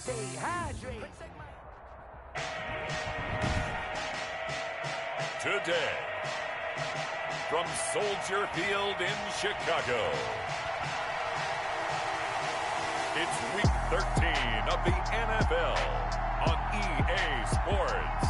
Stay hydrated. Today, from Soldier Field in Chicago, it's Week 13 of the NFL on EA Sports.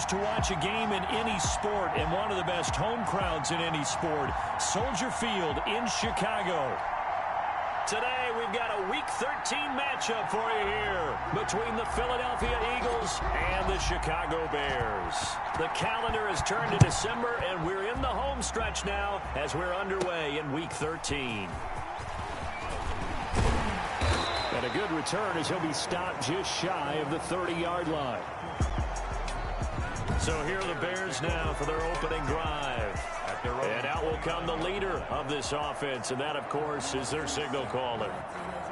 To watch a game in any sport and one of the best home crowds in any sport, Soldier Field in Chicago. Today we've got a Week 13 matchup for you here between the Philadelphia Eagles and the Chicago Bears. The calendar has turned to December and we're in the home stretch now as we're underway in Week 13. And a good return as he'll be stopped just shy of the 30-yard line. So here are the Bears now for their opening drive. And out will come the leader of this offense, and that, of course, is their signal caller.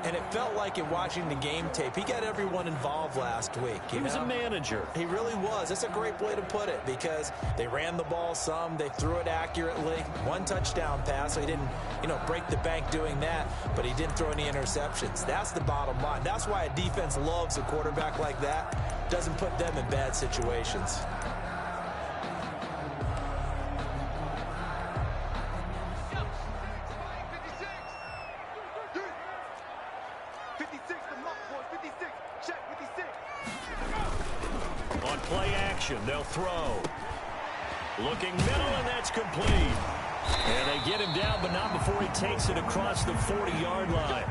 And it felt like in watching the game tape, he got everyone involved last week. He was a manager. He really was. That's a great way to put it because they ran the ball some, they threw it accurately. One touchdown pass, so he didn't, break the bank doing that, but he didn't throw any interceptions. That's the bottom line. That's why a defense loves a quarterback like that. Doesn't put them in bad situations. They'll throw. Looking middle, and that's complete. And they get him down, but not before he takes it across the 40-yard line.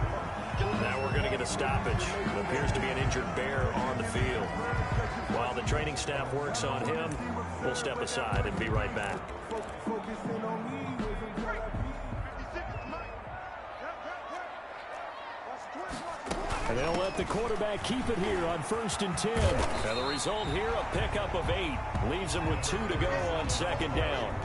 Now we're going to get a stoppage. It appears to be an injured Bear on the field. While the training staff works on him, we'll step aside and be right back. And they'll let the quarterback keep it here on 1st and 10. And the result here, a pickup of 8. Leaves them with 2 to go on 2nd down.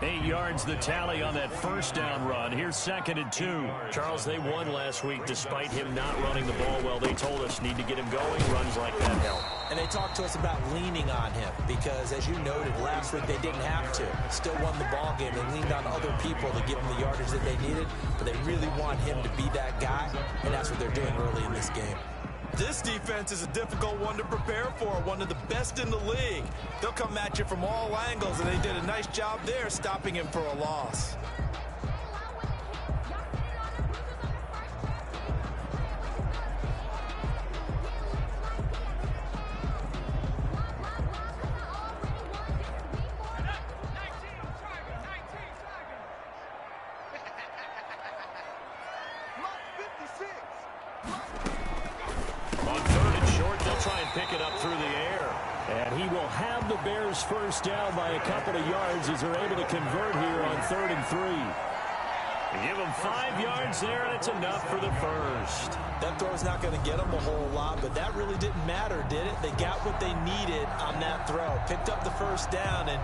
8 yards the tally on that first down run. Here's 2nd and 2. Charles, they won last week despite him not running the ball well. They told us need to get him going. Runs like that help. And they talked to us about leaning on him because, as you noted, last week they didn't have to. Still won the ball game. They leaned on other people to give them the yardage that they needed, but they really want him to be that guy, and that's what they're doing early in this game. This defense is a difficult one to prepare for, one of the best in the league. They'll come at you from all angles, and they did a nice job there stopping him for a loss. First down by a couple of yards as they're able to convert here on 3rd and 3. They give them 5 yards there, and it's enough for the first. That throw's not going to get them a whole lot, but that really didn't matter, did it? They got what they needed on that throw. Picked up the first down, and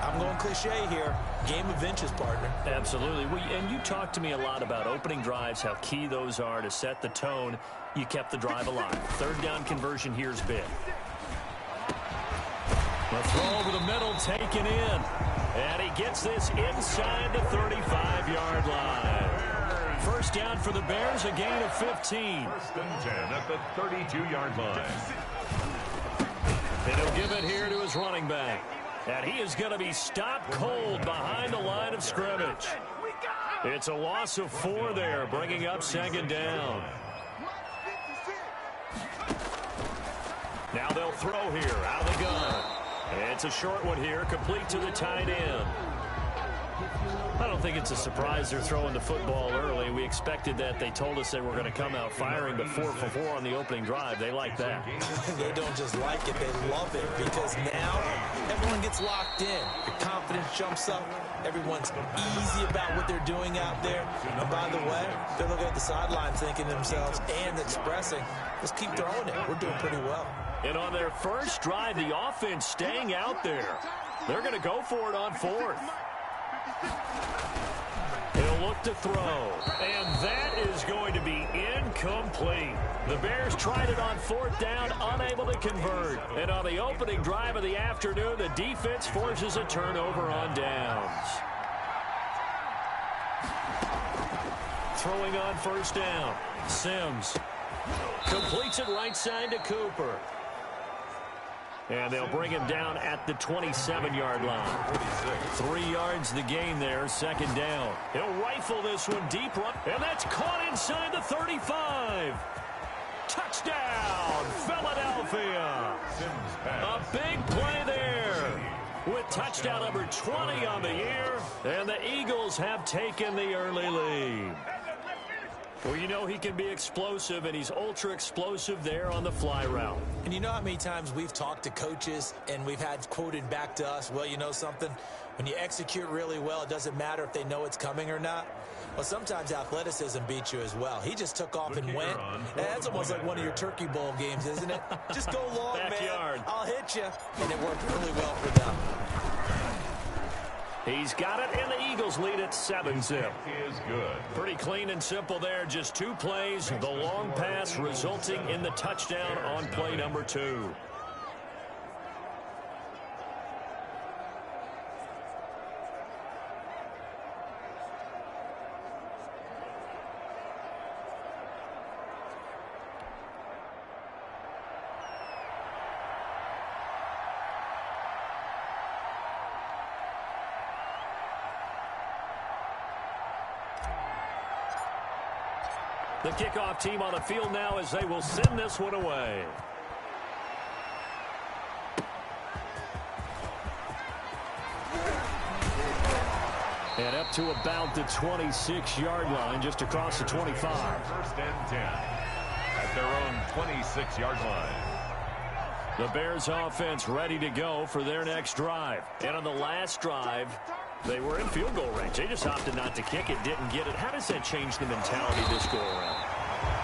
I'm going cliche here. Game of inches, partner. Absolutely. And you talked to me a lot about opening drives, how key those are to set the tone. You kept the drive alive. 3rd down conversion here's big. The throw over the middle taken in. And he gets this inside the 35-yard line. First down for the Bears, a gain of 15. 1st and 10 at the 32-yard line. And he'll give it here to his running back. And he is going to be stopped cold behind the line of scrimmage. It's a loss of 4 there, bringing up 2nd down. Now they'll throw here out of the gun. It's a short one here, complete to the tight end. I don't think it's a surprise they're throwing the football early. We expected that. They told us they were going to come out firing, but 4 for 4 on the opening drive. They like that. They don't just like it, they love it, because now everyone gets locked in. Your confidence jumps up. Everyone's easy about what they're doing out there. And by the way, they're looking at the sideline thinking to themselves and expressing, let's keep throwing it. We're doing pretty well. And on their first drive, the offense staying out there. They're going to go for it on 4th. He'll look to throw. And that is going to be incomplete. The Bears tried it on 4th down, unable to convert. And on the opening drive of the afternoon, the defense forces a turnover on downs. Throwing on 1st down. Sims completes it right side to Cooper. And they'll bring him down at the 27-yard line. 3 yards the gain there, 2nd down. He'll rifle this one deep run, and that's caught inside the 35. Touchdown, Philadelphia. A big play there with touchdown number 20 on the year, and the Eagles have taken the early lead. Well, you know he can be explosive, and he's ultra-explosive there on the fly route. And you know how many times we've talked to coaches and we've had quoted back to us, well, you know something? When you execute really well, it doesn't matter if they know it's coming or not. Well, sometimes athleticism beats you as well. He just took off and went. That's almost like one of your Turkey Bowl games, isn't it? Just go long, Backyard. man. I'll hit you. And it worked really well for them. He's got it, and the Eagles lead at 7-zip. Is good. Pretty clean and simple there. Just 2 plays. The long pass resulting in the touchdown on play number 2. The kickoff team on the field now as they will send this one away. And up to about the 26-yard line, just across the 25. 1st and 10 at their own 26-yard line. The Bears offense ready to go for their next drive. And on the last drive, they were in field goal range. They just opted not to kick it, didn't get it. How does that change the mentality this go around?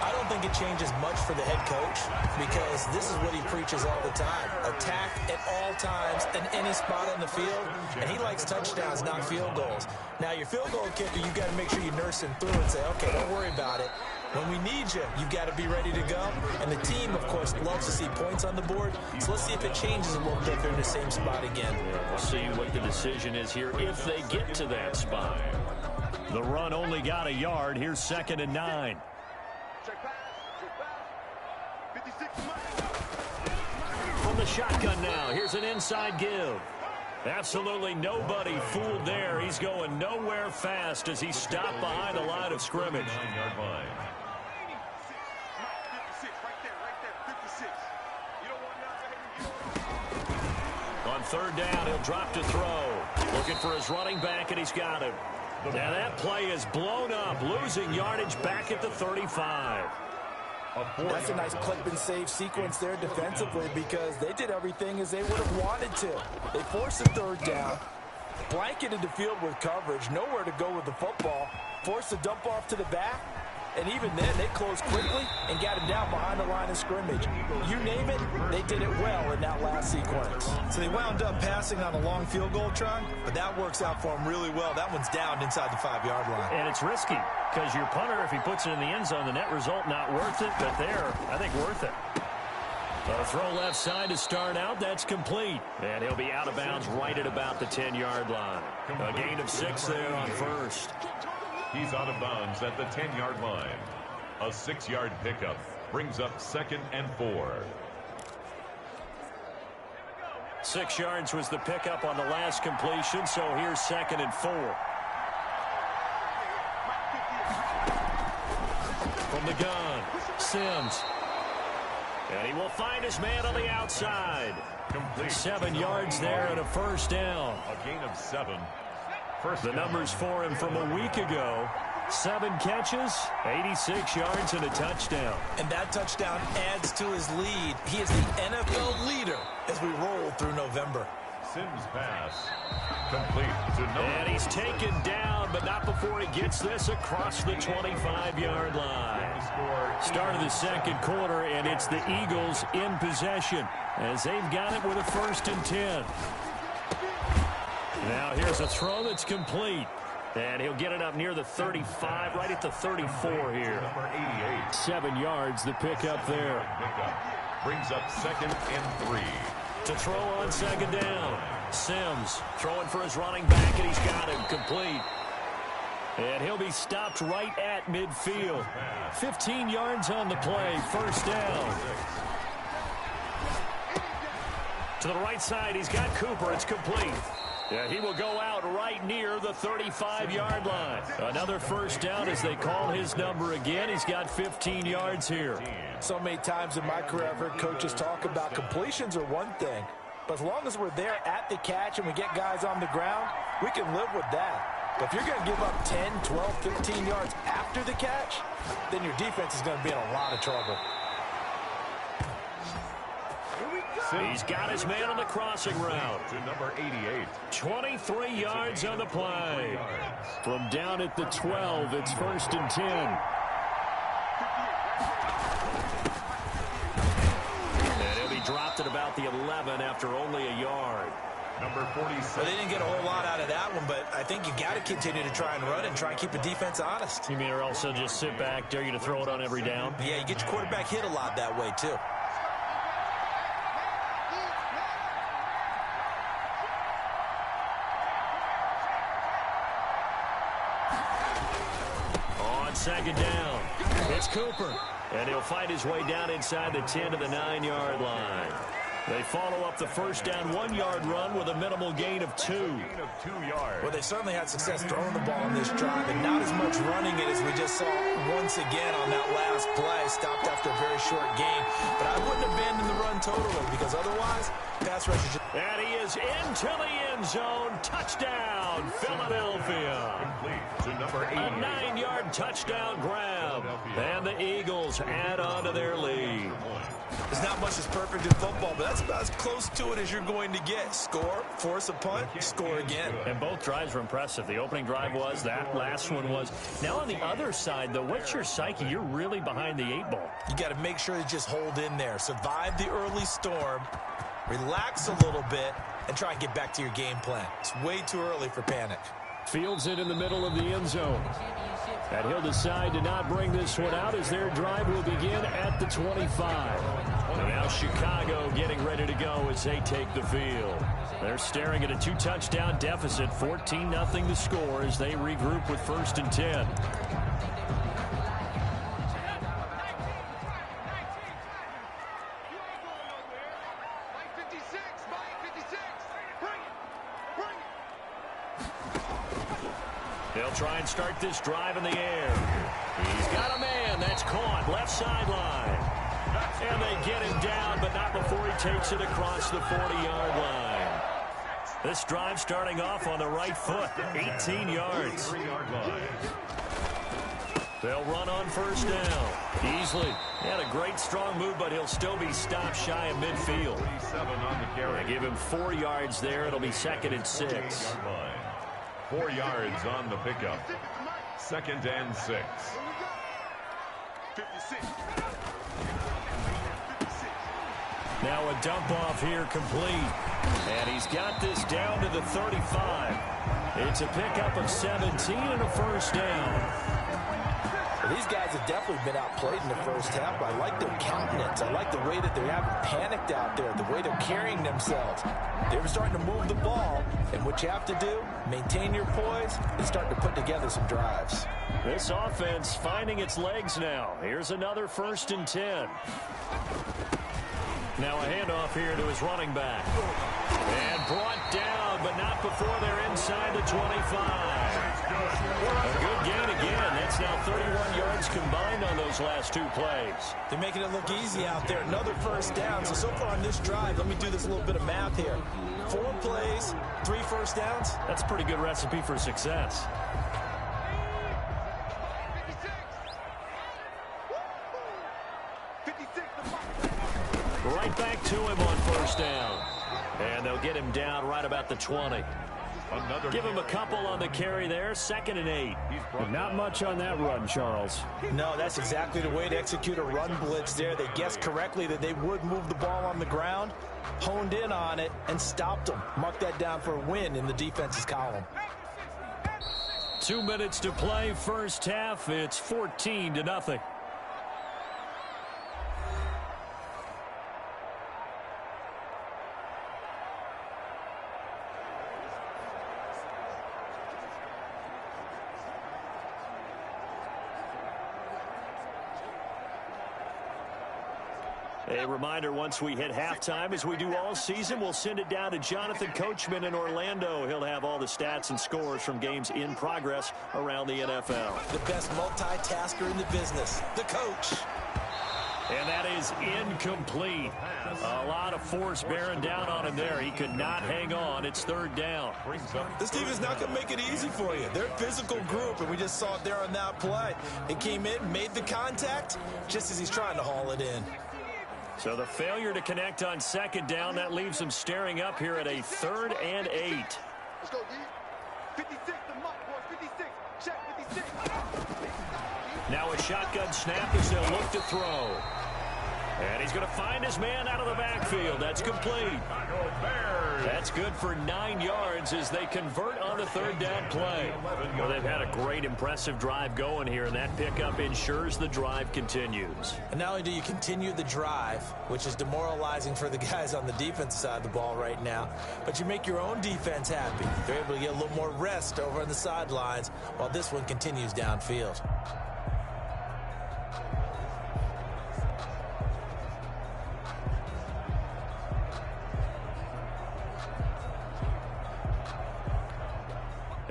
I don't think it changes much for the head coach because this is what he preaches all the time. Attack at all times in any spot on the field, and he likes touchdowns, not field goals. Now, your field goal kicker, you've got to make sure you nurse him through and say, okay, don't worry about it. When we need you, you've got to be ready to go. And the team, of course, loves to see points on the board. So let's see if it changes a little bit. They're in the same spot again. We'll see what the decision is here if they get to that spot. The run only got a yard. Here's 2nd and 9. From the shotgun now, here's an inside give. Absolutely nobody fooled there. He's going nowhere fast as he stopped behind the line of scrimmage. 9-yard line. On 3rd down, he'll drop to throw. Looking for his running back, and he's got it. Now that play is blown up, losing yardage back at the 35. That's a nice clip and save sequence there defensively because they did everything as they would have wanted to. They forced the 3rd down, blanketed the field with coverage, nowhere to go with the football, forced the dump off to the back, and even then they closed quickly and got him down behind the line of scrimmage. You name it, they did it well in that last sequence. So they wound up passing on a long field goal try, but that works out for them really well. That one's down inside the 5-yard line. And it's risky because your punter, if he puts it in the end zone, the net result not worth it, but there, I think worth it. A throw left side to start out. That's complete. And he'll be out of bounds right at about the 10-yard line. A gain of 6 there on 1st. He's out of bounds at the 10-yard line. A 6-yard pickup brings up 2nd and 4. 6 yards was the pickup on the last completion, so here's 2nd and 4. From the gun, Sims. And he will find his man on the outside. Complete. 7 yards there and a 1st down. A gain of 7. The numbers for him from a week ago. 7 catches, 86 yards, and a touchdown. And that touchdown adds to his lead. He is the NFL leader as we roll through November. Sims pass. Complete to number. And he's taken down, but not before he gets this across the 25-yard line. Start of the 2nd quarter, and it's the Eagles in possession as they've got it with a 1st and 10. Now here's a throw that's complete. And he'll get it up near the 35, right at the 34 here. Number 88. 7 yards, the pickup there. Pickup brings up 2nd and 3. To throw on 2nd down. Sims throwing for his running back, and he's got him complete. And he'll be stopped right at midfield. 15 yards on the play, 1st down. To the right side, he's got Cooper. It's complete. Yeah, he will go out right near the 35-yard line. Another 1st down as they call his number again. He's got 15 yards here. So many times in my career, I've heard coaches talk about completions are one thing, but as long as we're there at the catch and we get guys on the ground, we can live with that. But if you're going to give up 10, 12, 15 yards after the catch, then your defense is going to be in a lot of trouble. He's got his man on the crossing route. To number 88. 23 yards on the play. From down at the 12, it's 1st and 10. And he'll be dropped at about the 11 after only a yard. Number 46. Well, they didn't get a whole lot out of that one, but I think you got to continue to try and run and try and keep the defense honest. You mean or also just sit back, dare you to throw it on every down? Yeah, you get your quarterback hit a lot that way, too. On 2nd down, it's Cooper. And he'll fight his way down inside the 10 to the 9-yard line. They follow up the 1st down 1-yard run with a minimal gain of 2. Well, they certainly had success throwing the ball on this drive, and not as much running it as we just saw once again on that last play. Stopped after a very short gain. But I wouldn't abandon the run totally, because otherwise, pass rush is just... And he is into the end zone. Touchdown, Philadelphia. To number 80. A 9-yard touchdown grab. And the Eagles add on to their lead. There's not much that's perfect in football, but that's about as close to it as you're going to get. Score, force a punt, score again. And both drives were impressive. The opening drive was, that last one was. Now on the other side, though, what's your psyche? You're really behind the 8 ball. You got to make sure to just hold in there. Survive the early storm, relax a little bit, and try and get back to your game plan. It's way too early for panic. Fields it in the middle of the end zone. And he'll decide to not bring this one out as their drive will begin at the 25. And now Chicago getting ready to go as they take the field. They're staring at a 2-touchdown deficit, 14-0 the score as they regroup with 1st and 10. They'll try and start this drive in the air. He's got a man. That's caught. Left sideline. And they get him down, but not before he takes it across the 40-yard line. This drive starting off on the right foot. 18 yards. They'll run on 1st down. Easily. He had a great strong move, but he'll still be stopped shy of midfield. They give him 4 yards there. It'll be 2nd and 6. 4 yards on the pickup. 2nd and 6. Now a dump off here complete. And he's got this down to the 35. It's a pickup of 17 and a 1st down. Well, these guys have definitely been outplayed in the 1st half. I like their countenance. I like the way that they haven't panicked out there, the way they're carrying themselves. They were starting to move the ball, and what you have to do, maintain your poise and start to put together some drives. This offense finding its legs now. Here's another 1st and 10. Now a handoff here to his running back. And brought down, but not before they're inside the 25. A good gain again. That's now 31 yards combined on those last 2 plays. They're making it look easy out there. Another 1st down. So far on this drive, let me do this little bit of math here. 4 plays, 3 1st downs. That's a pretty good recipe for success. Right back to him on 1st down. And they'll get him down right about the 20. Give him a couple on the carry there. 2nd and 8. Not much on that run, Charles. No, that's exactly the way to execute a run blitz there. They guessed correctly that they would move the ball on the ground, honed in on it, and stopped them. Mark that down for a win in the defense's column. 2 minutes to play, first half. It's 14-0. A reminder, once we hit halftime, as we do all season, we'll send it down to Jonathan Coachman in Orlando. He'll have all the stats and scores from games in progress around the NFL. The best multitasker in the business, the coach. And that is incomplete. A lot of force bearing down on him there. He could not hang on. It's third down. This team is not going to make it easy for you. They're a physical group, and we just saw it there on that play. He came in, made the contact, just as he's trying to haul it in. So the failure to connect on second down, that leaves them staring up here at a 3rd and 8. Let's go, D. 56, the mark, boys. 56. Check 56. Now a shotgun snap as they'll look to throw. And he's going to find his man out of the backfield. That's complete. That's good for 9 yards as they convert on the 3rd down play. Well, they've had a great, impressive drive going here, and that pickup ensures the drive continues. And not only do you continue the drive, which is demoralizing for the guys on the defensive side of the ball right now, but you make your own defense happy. They're able to get a little more rest over on the sidelines while this one continues downfield.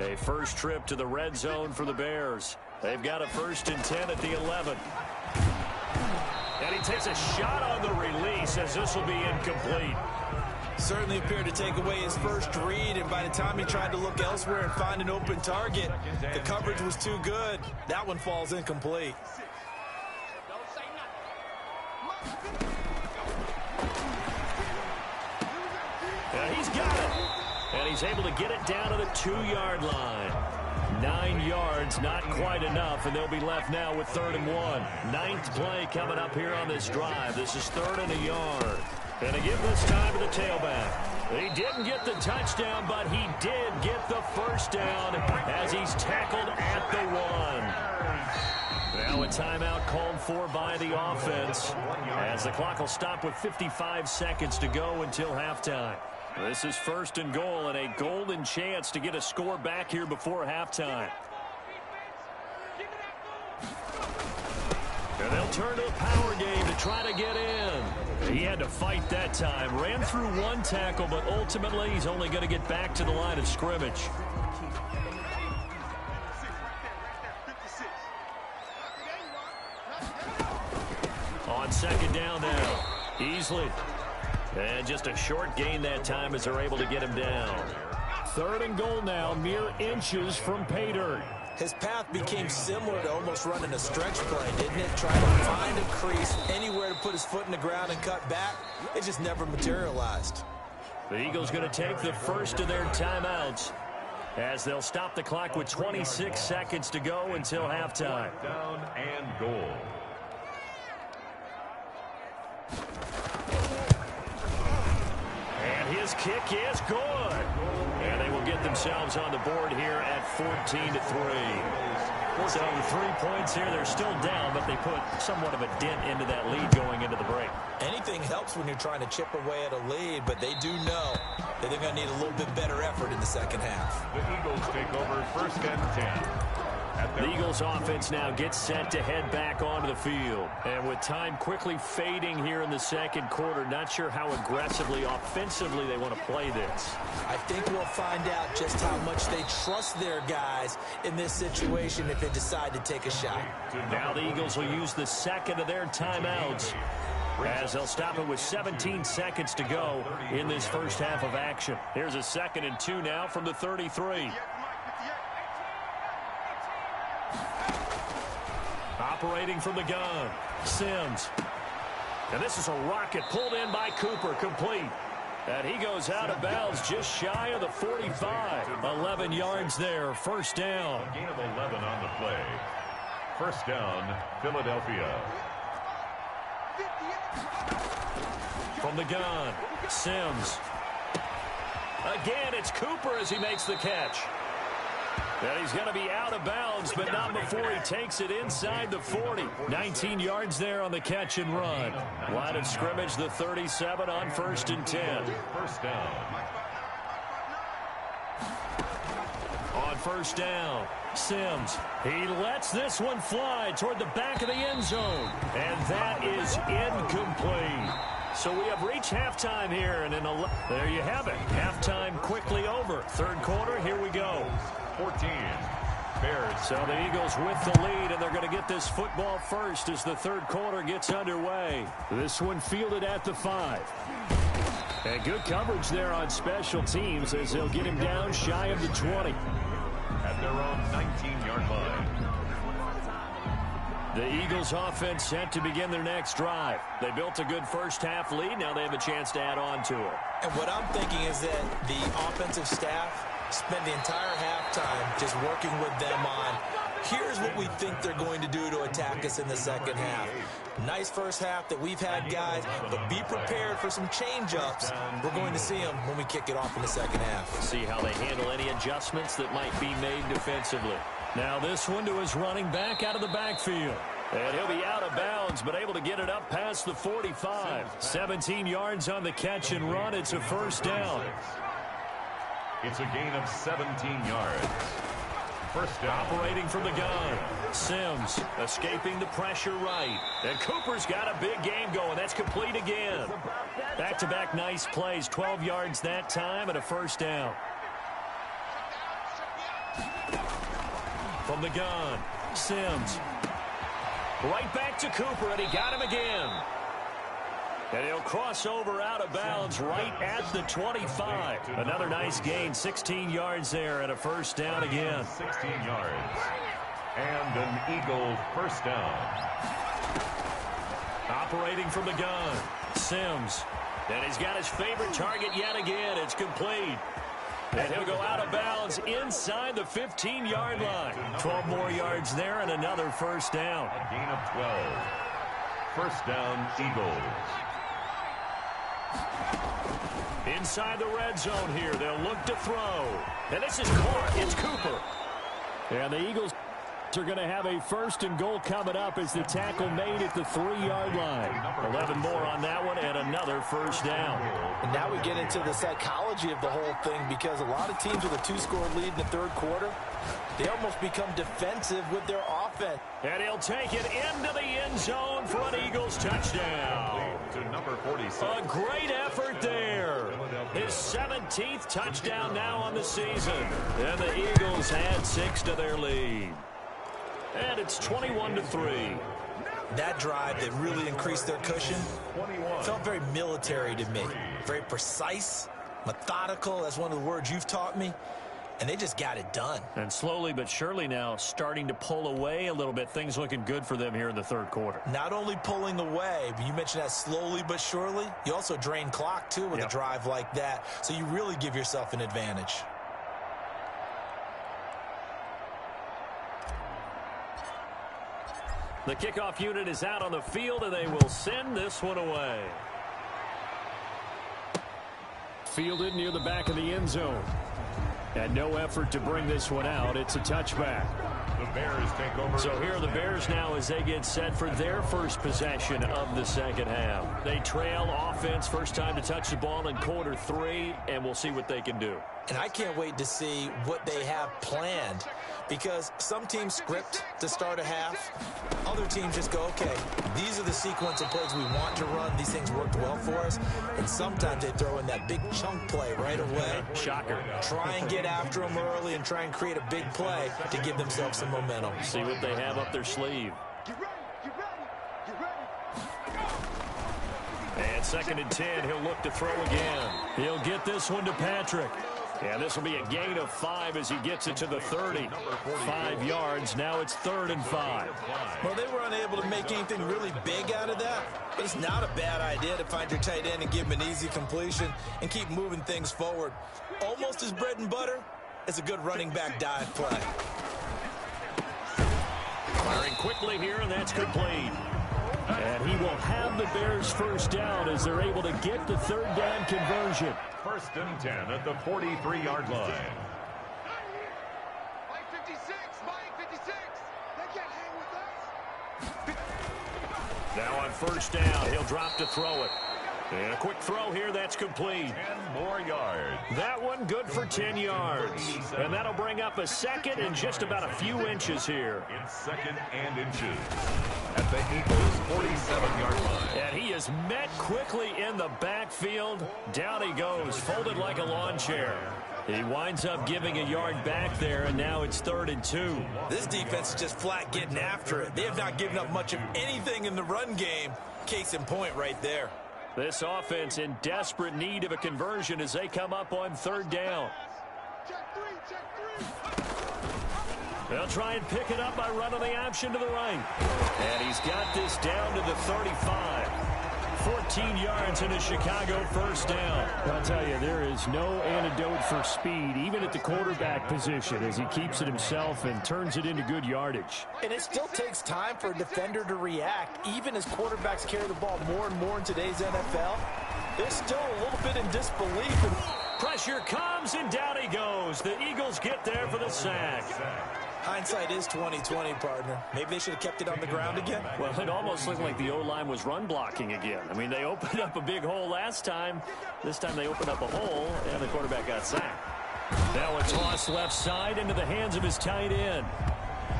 A first trip to the red zone for the Bears. They've got a 1st and 10 at the 11. And he takes a shot on the release as this will be incomplete. Certainly appeared to take away his first read, and by the time he tried to look elsewhere and find an open target, the coverage was too good. That one falls incomplete. And he's got it. And he's able to get it down to the 2-yard line. 9 yards, not quite enough, and they'll be left now with 3rd and 1. 9th play coming up here on this drive. This is 3rd and a yard. And to give this time to the tailback. He didn't get the touchdown, but he did get the first down as he's tackled at the 1. Now a timeout called for by the offense as the clock will stop with 55 seconds to go until halftime. This is 1st and goal and a golden chance to get a score back here before halftime. And they'll turn to the power game to try to get in. He had to fight that time. Ran through one tackle, but ultimately he's only going to get back to the line of scrimmage. On second down now. Easily. And just a short gain that time as they're able to get him down. 3rd and goal now, mere inches from pay dirt. His path became similar to almost running a stretch play, didn't it? Trying to find a crease, anywhere to put his foot in the ground and cut back. It just never materialized. The Eagles going to take the first of their timeouts as they'll stop the clock with 26 seconds to go until halftime. Down and goal. And his kick is good. And they will get themselves on the board here at 14-3. So the 3 points here, they're still down, but they put somewhat of a dent into that lead going into the break. Anything helps when you're trying to chip away at a lead, but they do know that they're going to need a little bit better effort in the second half. The Eagles take over 1st and 10. The Eagles offense now gets set to head back onto the field. And with time quickly fading here in the second quarter, not sure how aggressively, offensively they want to play this. I think we'll find out just how much they trust their guys in this situation if they decide to take a shot. Now the Eagles will use the second of their timeouts as they'll stop it with 17 seconds to go in this first half of action. Here's a 2nd and 2 now from the 33. Operating from the gun, Sims. And this is a rocket pulled in by Cooper, complete. And he goes out of bounds just shy of the 45. 11 yards there, first down. A gain of 11 on the play. First down, Philadelphia. From the gun, Sims. Again, it's Cooper as he makes the catch. And he's going to be out of bounds, but not before he takes it inside the 40. 19 yards there on the catch and run. Line of scrimmage, the 37 on 1st and 10. First down. On 1st down, Sims. He lets this one fly toward the back of the end zone. And that is incomplete. So we have reached halftime here. And there you have it. Halftime quickly over. Third quarter, here we go. 14. Bears. So the Eagles with the lead, and they're going to get this football first as the third quarter gets underway. This one fielded at the 5. And good coverage there on special teams as they'll get him down shy of the 20. At their own 19-yard line. The Eagles offense set to begin their next drive. They built a good first half lead. Now they have a chance to add on to it. And what I'm thinking is that the offensive staff spend the entire halftime just working with them on, here's what we think they're going to do to attack us in the second half. Nice first half that we've had, guys, but be prepared for some change-ups. We're going to see them when we kick it off in the second half. See how they handle any adjustments that might be made defensively. Now this one to his running back out of the backfield. And he'll be out of bounds, but able to get it up past the 45. 17 yards on the catch and run. It's a first down. It's a gain of 17 yards. First down. Operating from the gun. Sims escaping the pressure right. And Cooper's got a big game going. That's complete again. Back-to-back nice plays. 12 yards that time and a first down. From the gun. Sims. Right back to Cooper, and he got him again. And he'll cross over out of bounds right at the 25. Another nice gain, 16 yards there and a first down again. 16 yards. And an Eagle first down. Operating from the gun, Sims. And he's got his favorite target yet again. It's complete. And he'll go out of bounds inside the 15-yard line. 12 more yards there and another first down. A gain of 12. First down, Eagles. Inside the red zone here. They'll look to throw. And this is caught. It's Cooper. And the Eagles are going to have a first and goal coming up as the tackle made at the 3-yard line. 11 more on that one and another first down. And now we get into the psychology of the whole thing, because a lot of teams with a 2-score lead in the third quarter, they almost become defensive with their offense. And he'll take it into the end zone for an Eagles touchdown. To number 46. A great effort there. His 17th touchdown now on the season. And the Eagles add 6 to their lead. And it's 21-3. That drive that really increased their cushion felt very military to me. Very precise, methodical. That's one of the words you've taught me. And they just got it done. And slowly but surely now starting to pull away a little bit. Things looking good for them here in the third quarter. Not only pulling away, but you mentioned that slowly but surely. You also drain clock, too, with a drive like that. So you really give yourself an advantage. The kickoff unit is out on the field, and they will send this one away. Fielded near the back of the end zone. And no effort to bring this one out. It's a touchback. The Bears take over. So here are the Bears now as they get set for their first possession of the second half. They trail offense, first time to touch the ball in quarter 3, and we'll see what they can do. And I can't wait to see what they have planned, because some teams script to start a half. Other teams just go, okay, these are the sequence of plays we want to run. These things worked well for us. And sometimes they throw in that big chunk play right away. Shocker. Try and get after them early and try and create a big play to give themselves some momentum. See what they have up their sleeve. And 2nd and 10, he'll look to throw again. He'll get this one to Patrick. And this will be a gain of 5 as he gets it to the 30. 5 yards. Now it's 3rd and 5. Well, they were unable to make anything really big out of that, but it's not a bad idea to find your tight end and give him an easy completion and keep moving things forward. Almost his bread and butter. It's a good running back dive play. Firing quickly here, and that's complete. And he will have the Bears first down as they're able to get the 3rd down conversion. 1st and 10 at the 43-yard line. Now on first down, he'll drop to throw it. And a quick throw here, that's complete. 10 more yards. That one good for 10 yards. And that'll bring up a second and just about a few inches here. It's second and inches at the Eagles' 47-yard line. And he is met quickly in the backfield. Down he goes, folded like a lawn chair. He winds up giving a yard back there, and now it's 3rd and 2. This defense is just flat getting after it. They have not given up much of anything in the run game. Case in point right there. This offense in desperate need of a conversion as they come up on 3rd down. They'll try and pick it up by running the option to the right. And he's got this down to the 35. 14 yards in a Chicago first down. I'll tell you, there is no antidote for speed, even at the quarterback position, as he keeps it himself and turns it into good yardage. And it still takes time for a defender to react, even as quarterbacks carry the ball more and more in today's NFL. They're still a little bit in disbelief. Pressure comes, and down he goes. The Eagles get there for the sack. Hindsight is 20/20, partner. Maybe they should have kept it on the ground again. Well, it almost looked like the O-line was run blocking again. I mean, they opened up a big hole last time. This time they opened up a hole, and the quarterback got sacked. Now a toss left side into the hands of his tight end.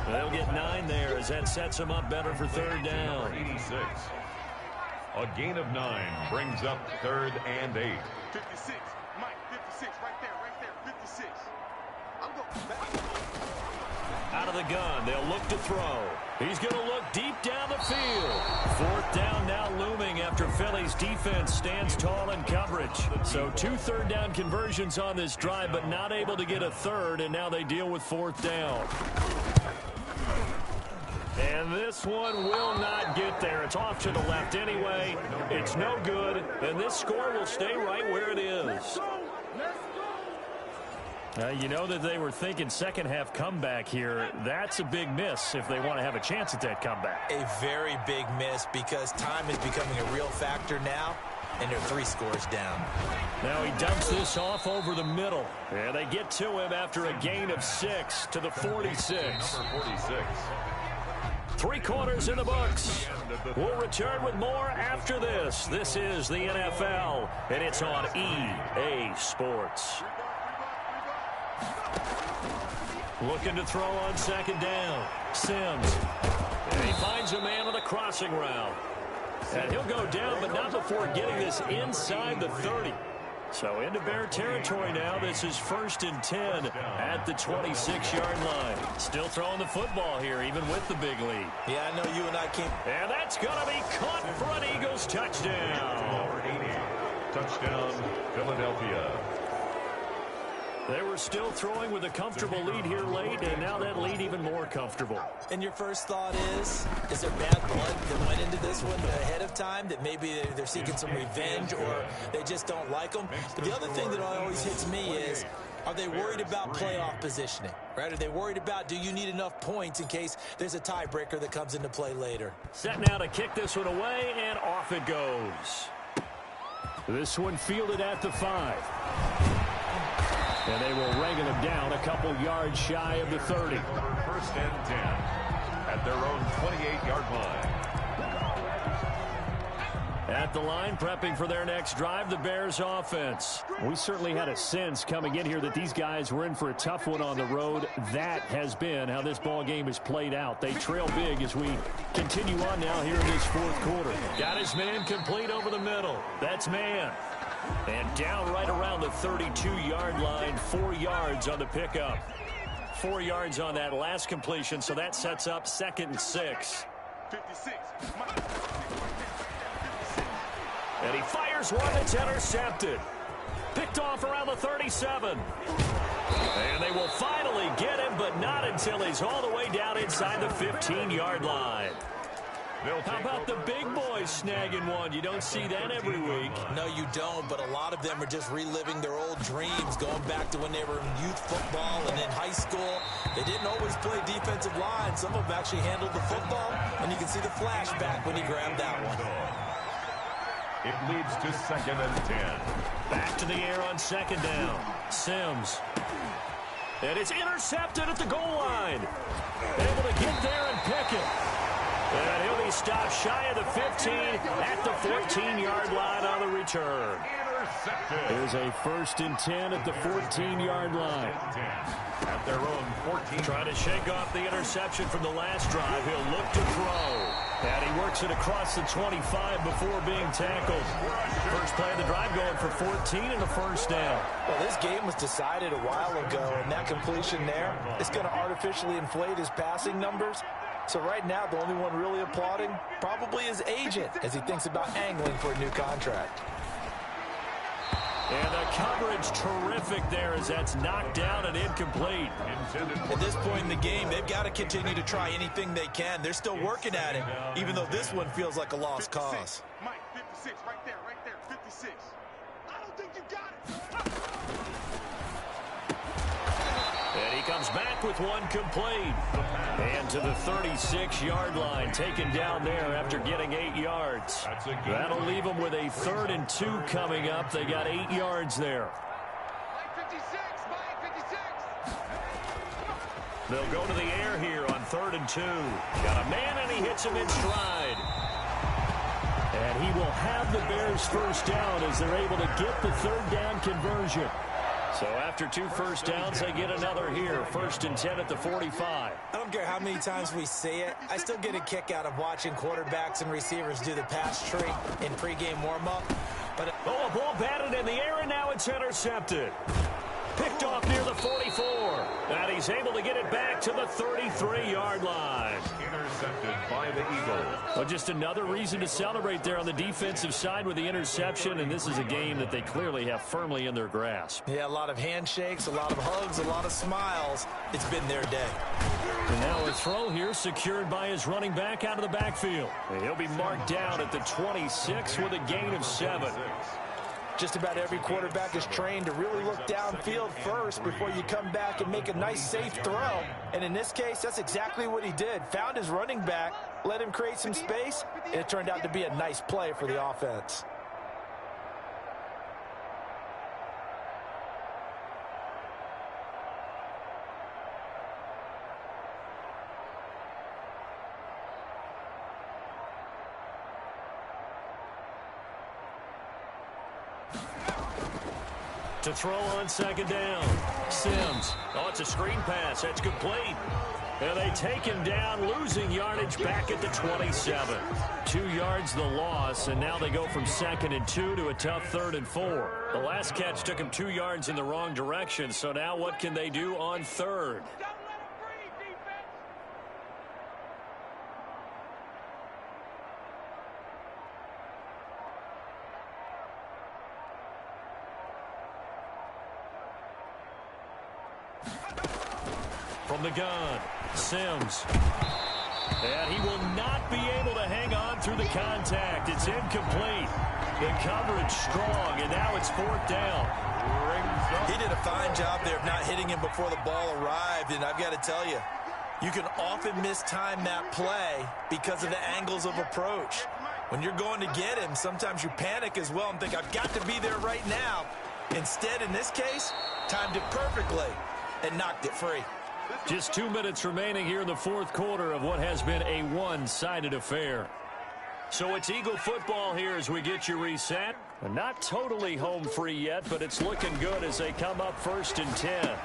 They'll get 9 there as that sets him up better for 3rd down. 86. A gain of 9 brings up 3rd and 8. 56. Mike, 56. Right there. 56. I'm going back. Out of the gun, they'll look to throw. He's going to look deep down the field. 4th down now looming after Philly's defense stands tall in coverage. So 2 third-down conversions on this drive, but not able to get a third, and now they deal with 4th down. And this one will not get there. It's off to the left anyway. It's no good, and this score will stay right where it is. You know that they were thinking second-half comeback here. That's a big miss if they want to have a chance at that comeback. A very big miss because time is becoming a real factor now, and they're 3 scores down. Now he dumps this off over the middle. And they get to him after a gain of 6 to the 46. Number 46. 3 quarters in the books. We'll return with more after this. This is the NFL, and it's on EA Sports. Looking to throw on 2nd down. Sims. And he finds a man on the crossing route. And he'll go down, but not before getting this inside the 30. So into Bear territory now. This is 1st and 10 at the 26-yard line. Still throwing the football here, even with the big lead. Yeah, I know you and I can't. And that's going to be caught for an Eagles touchdown. Number 80. Touchdown, Philadelphia. They were still throwing with a comfortable lead here late, and now that lead even more comfortable. And your first thought is there bad blood that went into this one ahead of time, that maybe they're seeking some revenge or they just don't like them? But the other thing that always hits me is, are they worried about playoff positioning? Right? Are they worried about, do you need enough points in case there's a tiebreaker that comes into play later? Set now to kick this one away, and off it goes. This one fielded at the 5. And they will wrangle him down a couple yards shy of the 30. 1st and 10 at their own 28-yard line. At the line, prepping for their next drive, the Bears offense. We certainly had a sense coming in here that these guys were in for a tough one on the road. That has been how this ball game has played out. They trail big as we continue on now here in this 4th quarter. Got his man complete over the middle. That's man. And down right around the 32-yard line, 4 yards on the pickup. 4 yards on that last completion, so that sets up 2nd and 6. 56. And he fires one that's intercepted. Picked off around the 37. And they will finally get him, but not until he's all the way down inside the 15-yard line. How about the big boys snagging one? You don't see that every week. No, you don't, but a lot of them are just reliving their old dreams, going back to when they were in youth football and in high school. They didn't always play defensive line. Some of them actually handled the football, and you can see the flashback when he grabbed that one. It leads to 2nd and 10. Back to the air on 2nd down. Sims. And it's intercepted at the goal line. Able to get there and pick it. And he'll be He stops shy of the 15 at the 14-yard line on the return. There's a 1st and 10 at the 14-yard line. At their own 14. Trying to shake off the interception from the last drive. He'll look to throw. And he works it across the 25 before being tackled. First play of the drive going for 14 and a first down. Well, this game was decided a while ago, and that completion there is going to artificially inflate his passing numbers. So right now, the only one really applauding probably his agent as he thinks about angling for a new contract. And the coverage terrific there as that's knocked down and incomplete. At this point in the game, they've got to continue to try anything they can. They're still working at it, even though this one feels like a lost cause. Mike, 56, right there, 56. I don't think you got it. And he comes back with one complete. And to the 36-yard line, taken down there after getting 8 yards. That'll leave them with a 3rd and 2 coming up. They got 8 yards there. Mike 56, Mike 56. They'll go to the air here on 3rd and 2. Got a man, and he hits him in stride. And he will have the Bears first down as they're able to get the 3rd down conversion. So after 2 first downs, they get another here. 1st and 10 at the 45. I don't care how many times we see it. I still get a kick out of watching quarterbacks and receivers do the pass tree in pregame warm-up. But a ball batted in the air, and now it's intercepted. Picked off near the 44. And he's able to get it back to the 33-yard line. Intercepted by the Eagles. Well, just another reason to celebrate there on the defensive side with the interception, and this is a game that they clearly have firmly in their grasp. yeah, a lot of handshakes, a lot of hugs, a lot of smiles. It's been their day. And now a throw here secured by his running back out of the backfield. And he'll be marked down at the 26 with a gain of 7. Just about every quarterback is trained to really look downfield first before you come back and make a nice, safe throw. And in this case, that's exactly what he did. Found his running back, let him create some space, and it turned out to be a nice play for the offense. To throw on 2nd down. Sims. Oh, it's a screen pass. That's complete. And they take him down, losing yardage back at the 27. 2 yards the loss, and now they go from 2nd and 2 to a tough 3rd and 4. The last catch took him 2 yards in the wrong direction, so now what can they do on 3rd? From the gun, Sims. And he will not be able to hang on through the contact. It's incomplete. The coverage strong, and now it's 4th down. He did a fine job there of not hitting him before the ball arrived, and I've got to tell you, you can often mistime that play because of the angles of approach. When you're going to get him, sometimes you panic as well and think, I've got to be there right now. Instead, in this case, timed it perfectly and knocked it free. Just 2 minutes remaining here in the 4th quarter of what has been a one-sided affair. So it's Eagle football here as we get you reset. Not totally home free yet, but it's looking good as they come up 1st and 10.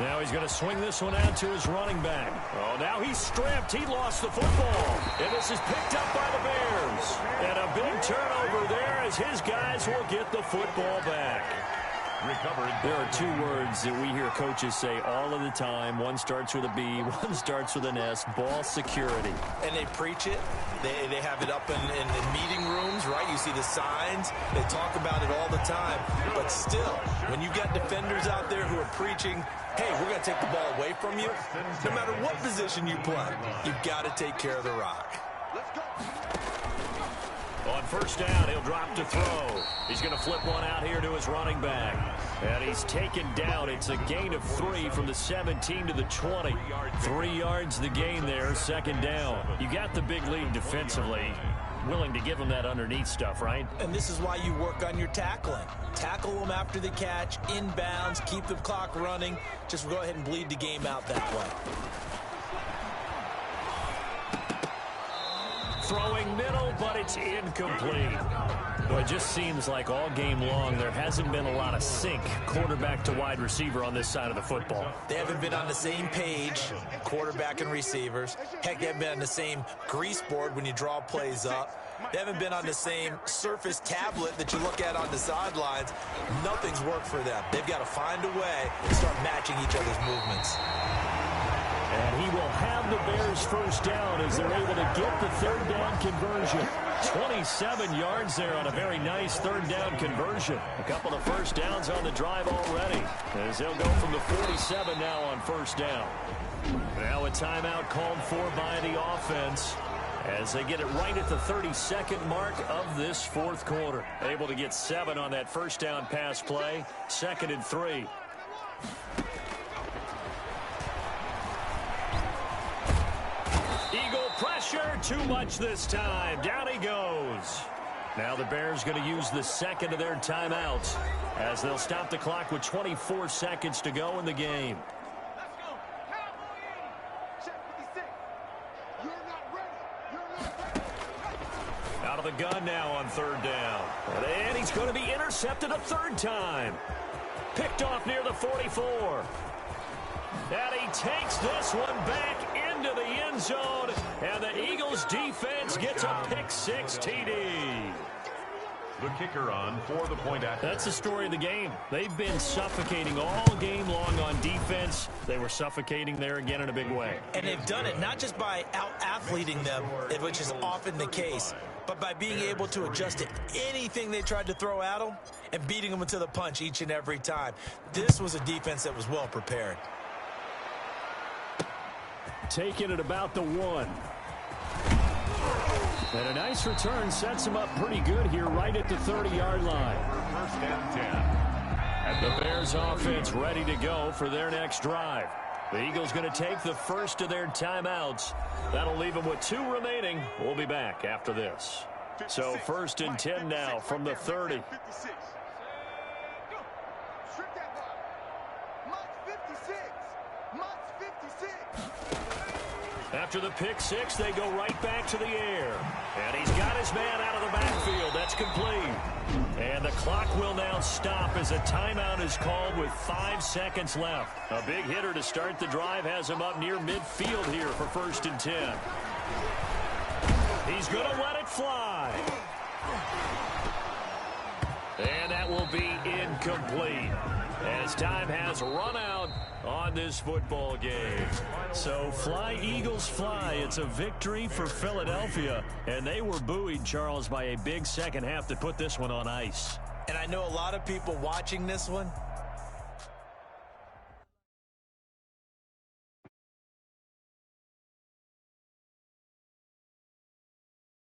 Now he's going to swing this one out to his running back. Oh, now he's stripped. He lost the football. And this is picked up by the Bears. And a big turnover there as his guys will get the football back. Recovered. There are 2 words that we hear coaches say all of the time. One starts with a B, one starts with an S. Ball security. And they preach it. They have it up in meeting rooms, right? You see the signs. They talk about it all the time. But still, when you got defenders out there who are preaching, hey, we're going to take the ball away from you, no matter what position you play, you've got to take care of the rock. On 1st down, he'll drop to throw. He's going to flip one out here to his running back. And he's taken down. It's a gain of 3 from the 17 to the 20. 3 yards the gain there, 2nd down. You got the big lead defensively. Willing to give him that underneath stuff, right? And this is why you work on your tackling. Tackle them after the catch, inbounds, keep the clock running. Just go ahead and bleed the game out that way. throwing middle, but it's incomplete. Well, it just seems like all game long there hasn't been a lot of sync quarterback to wide receiver on this side of the football. They haven't been on the same page, quarterback and receivers. Heck, they haven't been on the same grease board when you draw plays up. They haven't been on the same surface tablet that you look at on the sidelines. Nothing's worked for them. They've got to find a way to start matching each other's movements. And he will have the Bears first down as they're able to get the third down conversion. 27 yards there on a very nice third down conversion. A couple of first downs on the drive already as they'll go from the 47 now on first down. Now a timeout called for by the offense as they get it right at the 32nd mark of this fourth quarter. Able to get 7 on that first down pass play. 2nd and 3. Eagle pressure, too much this time. Down he goes. Now the Bears going to use the second of their timeouts as they'll stop the clock with 24 seconds to go in the game. Out of the gun now on third down. And he's going to be intercepted a third time. Picked off near the 44. And he takes this one back into the end zone. And the Eagles defense gets a pick-6 TD. The kicker on for the point after. That's the story of the game. They've been suffocating all game long on defense. They were suffocating there again in a big way. And they've done it not just by out-athleting them, which is often the case, but by being able to adjust to anything they tried to throw at them and beating them to the punch each and every time. This was a defense that was well prepared. Taking it about the 1. And a nice return sets him up pretty good here right at the 30-yard line. First and 10. And the Bears offense ready to go for their next drive. The Eagles going to take the first of their timeouts. That'll leave them with 2 remaining. We'll be back after this. So 1st and 10 now from the 30. After the pick-6, they go right back to the air. And he's got his man out of the backfield. That's complete. And the clock will now stop as a timeout is called with 5 seconds left. A big hitter to start the drive has him up near midfield here for 1st and 10. He's going to let it fly. And that will be incomplete as time has run out on this football game. So fly, Eagles, fly. It's a victory for Philadelphia. And they were buoyed, Charles, by a big second half that put this one on ice. And I know a lot of people watching this one